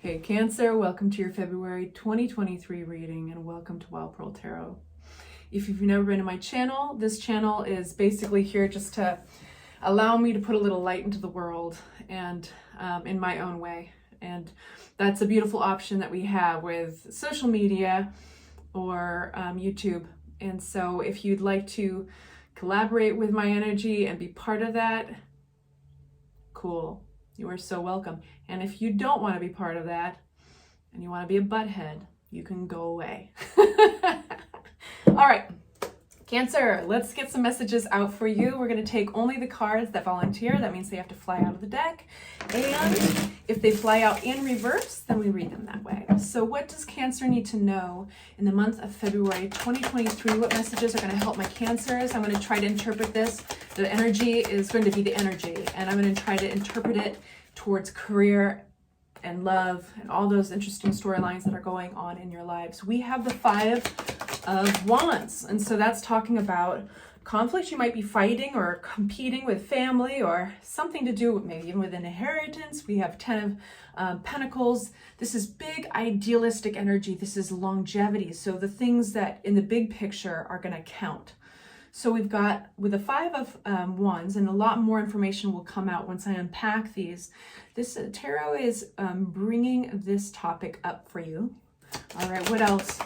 Hey Cancer, welcome to your February 2023 reading and welcome to Wild Pearl Tarot. If you've never been to my channel, this channel is basically here just to allow me to put a little light into the world and in my own way. And that's a beautiful option that we have with social media or YouTube. And so if you'd like to collaborate with my energy and be part of that, cool. You are so welcome. And if you don't want to be part of that and you want to be a butthead, you can go away. All right, Cancer, let's get some messages out for you. We're going to take only the cards that volunteer. That means they have to fly out of the deck. And if they fly out in reverse, then we read them that way. So what does Cancer need to know in the month of February 2023? What messages are going to help my Cancers? I'm going to try to interpret this. The energy is going to be the energy, and I'm going to try to interpret it towards career and love and all those interesting storylines that are going on in your lives. We have the Five of Wands, and so that's talking about conflict you might be fighting or competing with family or something to do with maybe even with an inheritance. We have Ten of Pentacles. This is big idealistic energy. This is longevity. So the things that in the big picture are going to count. So we've got with the Five of Wands, and a lot more information will come out once I unpack these. This tarot is bringing this topic up for you. All right, what else?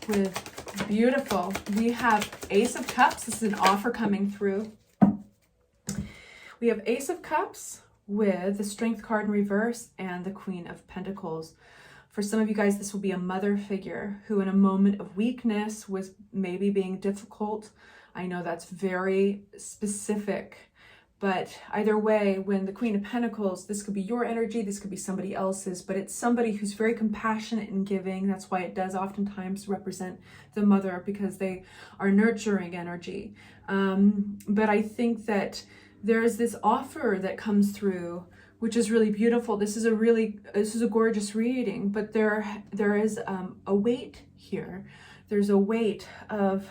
With beautiful, we have Ace of Cups. This is an offer coming through. We have Ace of Cups with the Strength card in reverse and the Queen of Pentacles. For some of you guys, this will be a mother figure who in a moment of weakness was maybe being difficult. I know that's very specific, but either way, when the Queen of Pentacles, this could be your energy, this could be somebody else's, but it's somebody who's very compassionate and giving. That's why it does oftentimes represent the mother, because they are nurturing energy. But I think that there is this offer that comes through, which is really beautiful. This is a gorgeous reading, but there is a weight here. There's a weight of,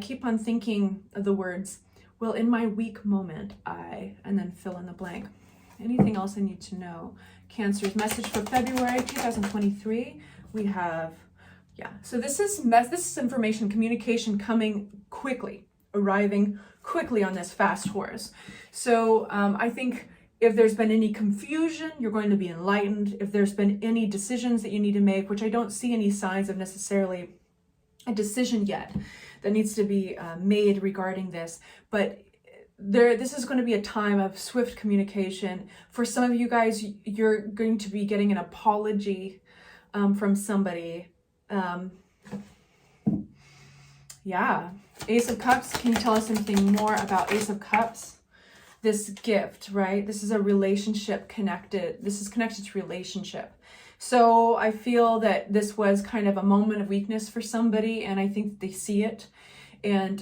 keep on thinking of the words, well, in my weak moment, and then fill in the blank. Anything else I need to know? Cancer's message for February 2023, we have, so this is information, communication coming quickly, arriving quickly on this fast horse. So I think if there's been any confusion, you're going to be enlightened. If there's been any decisions that you need to make, which I don't see any signs of necessarily a decision yet that needs to be made regarding this, but this is going to be a time of swift communication. For some of you guys, you're going to be getting an apology from somebody. Ace of Cups, can you tell us anything more about Ace of Cups? This gift, right? This is a relationship connected. This is connected to relationship. So I feel that this was kind of a moment of weakness for somebody, and I think they see it. And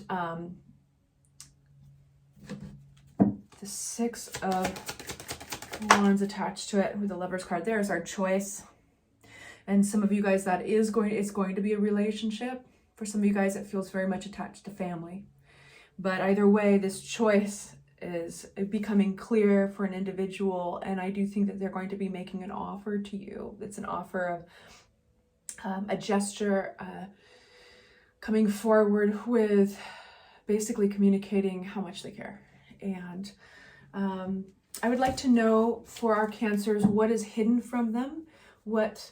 the Six of Wands attached to it with the Lover's card, there's our choice. And some of you guys, it's going to be a relationship. For some of you guys, it feels very much attached to family. But either way, this choice is becoming clear for an individual, and I do think that they're going to be making an offer to you. It's an offer of a gesture, coming forward with basically communicating how much they care. And I would like to know for our Cancers, what is hidden from them, what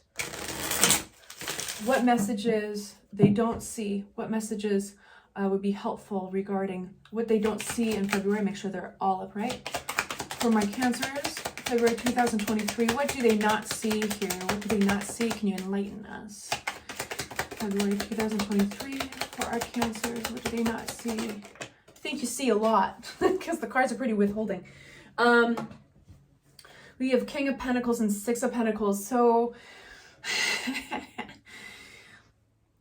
messages they don't see, what messages would be helpful regarding what they don't see in February. Make sure they're all upright. For my Cancers, February 2023, what do they not see here? What do they not see? Can you enlighten us? February 2023, for our Cancers, what do they not see? I think you see a lot, because the cards are pretty withholding. We have King of Pentacles and Six of Pentacles. So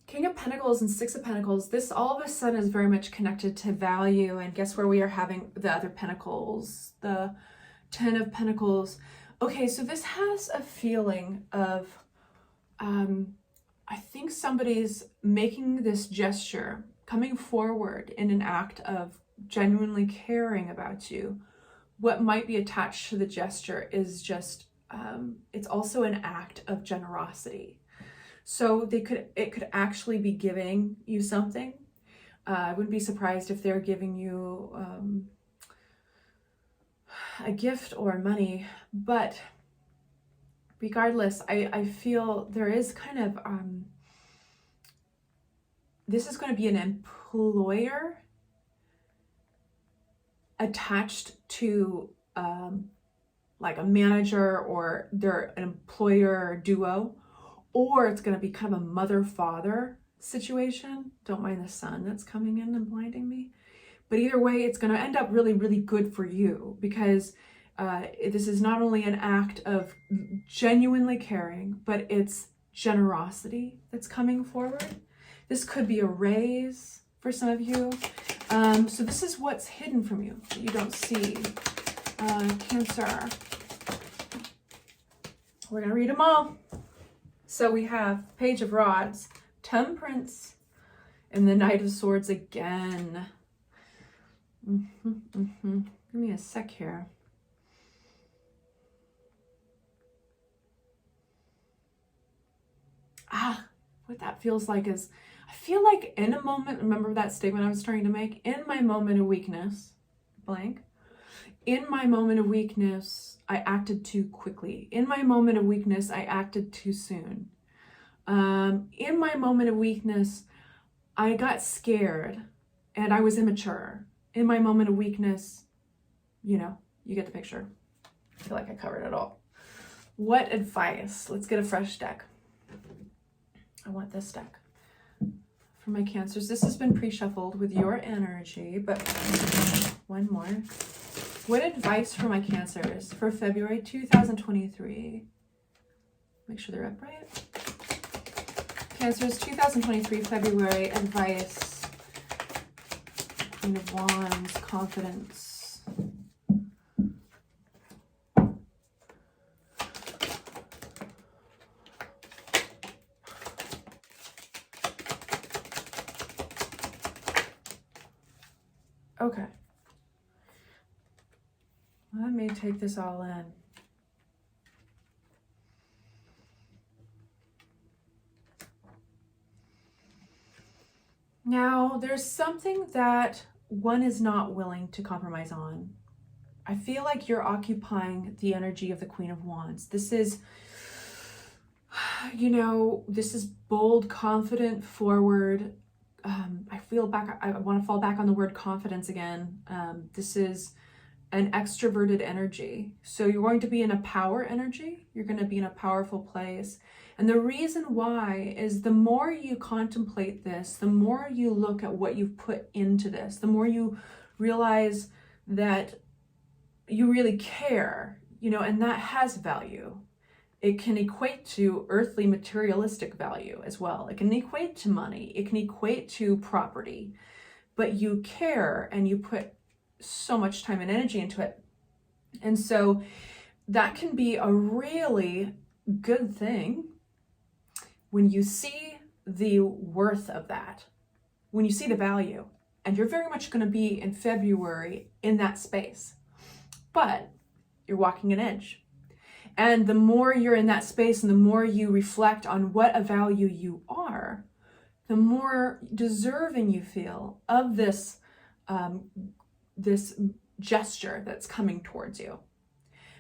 King of Pentacles and Six of Pentacles, this all of a sudden is very much connected to value. And guess where we are having the other Pentacles, the Ten of Pentacles. Okay, so this has a feeling of, I think somebody's making this gesture, coming forward in an act of genuinely caring about you. What might be attached to the gesture is just it's also an act of generosity. So it could actually be giving you something. I wouldn't be surprised if they're giving you a gift or money, but regardless, I feel there is kind of, this is going to be an employer attached to like a manager, or they're an employer duo, or it's going to be kind of a mother-father situation. Don't mind the sun that's coming in and blinding me. But either way, it's going to end up really, really good for you, because this is not only an act of genuinely caring, but it's generosity that's coming forward. This could be a raise for some of you. So this is what's hidden from you that you don't see. Cancer. We're going to read them all. So we have Page of Rods, Temperance, and the Knight of Swords again. Give me a sec here. What that feels like is, I feel like in a moment, remember that statement I was trying to make? In my moment of weakness, blank. In my moment of weakness, I acted too quickly. In my moment of weakness, I acted too soon. In my moment of weakness, I got scared and I was immature. In my moment of weakness, you know, you get the picture. I feel like I covered it all. What advice? Let's get a fresh deck. I want this deck for my Cancers. This has been pre-shuffled with your energy, but one more. What advice for my Cancers for February 2023? Make sure they're upright. Cancers, 2023 February advice. Queen of Wands, confidence. Okay. Let me take this all in. Now, there's something that one is not willing to compromise on. I feel like you're occupying the energy of the Queen of Wands. This is, you know, this is bold, confident, forward. I want to fall back on the word confidence again. This is an extroverted energy. So you're going to be in a power energy. You're going to be in a powerful place. And the reason why is the more you contemplate this, the more you look at what you've put into this, the more you realize that you really care, you know, and that has value. It can equate to earthly materialistic value as well. It can equate to money. It can equate to property. But you care and you put so much time and energy into it. And so that can be a really good thing when you see the worth of that, when you see the value. And you're very much going to be in February in that space. But you're walking an edge. And the more you're in that space and the more you reflect on what a value you are, the more deserving you feel of this, this gesture that's coming towards you.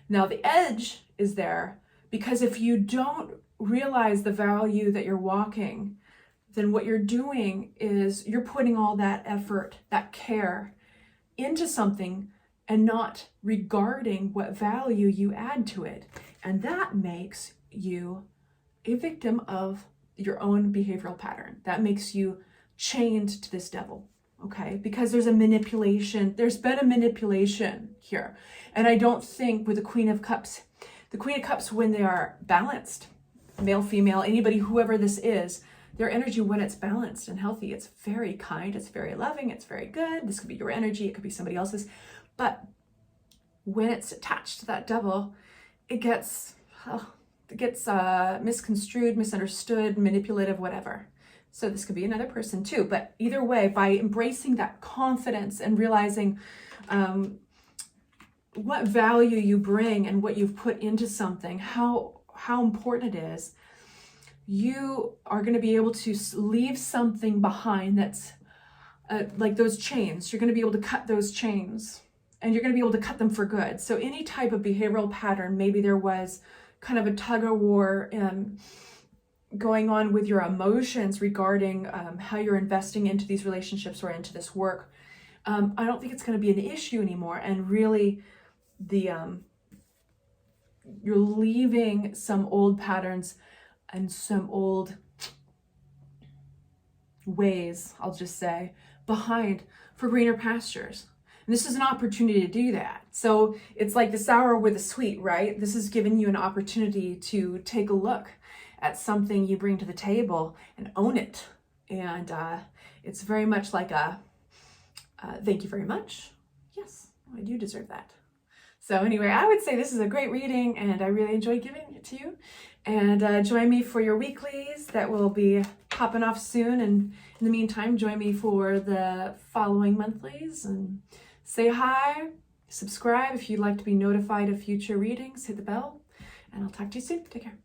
Now, the edge is there because if you don't realize the value that you're walking, then what you're doing is you're putting all that effort, that care into something and not regarding what value you add to it. And that makes you a victim of your own behavioral pattern. That makes you chained to this devil, okay? Because there's a manipulation. There's been a manipulation here. And I don't think with the Queen of Cups, when they are balanced, male, female, anybody, whoever this is, their energy, when it's balanced and healthy, it's very kind, it's very loving, it's very good. This could be your energy, it could be somebody else's. But when it's attached to that devil, it gets misconstrued, misunderstood, manipulative, whatever. So this could be another person too. But either way, by embracing that confidence and realizing what value you bring and what you've put into something, how important it is, you are going to be able to leave something behind that's like those chains. You're going to be able to cut those chains, and you're going to be able to cut them for good. So any type of behavioral pattern, maybe there was kind of a tug of war going on with your emotions regarding how you're investing into these relationships or into this work. I don't think it's going to be an issue anymore. And really, you're leaving some old patterns and some old ways, I'll just say, behind for greener pastures. And this is an opportunity to do that. So it's like the sour with the sweet, right? This is giving you an opportunity to take a look at something you bring to the table and own it. And it's very much like a thank you very much. Yes, I do deserve that. So anyway, I would say this is a great reading, and I really enjoyed giving it to you. And join me for your weeklies that will be popping off soon. And in the meantime, join me for the following monthlies. And say hi, subscribe if you'd like to be notified of future readings, hit the bell, and I'll talk to you soon. Take care.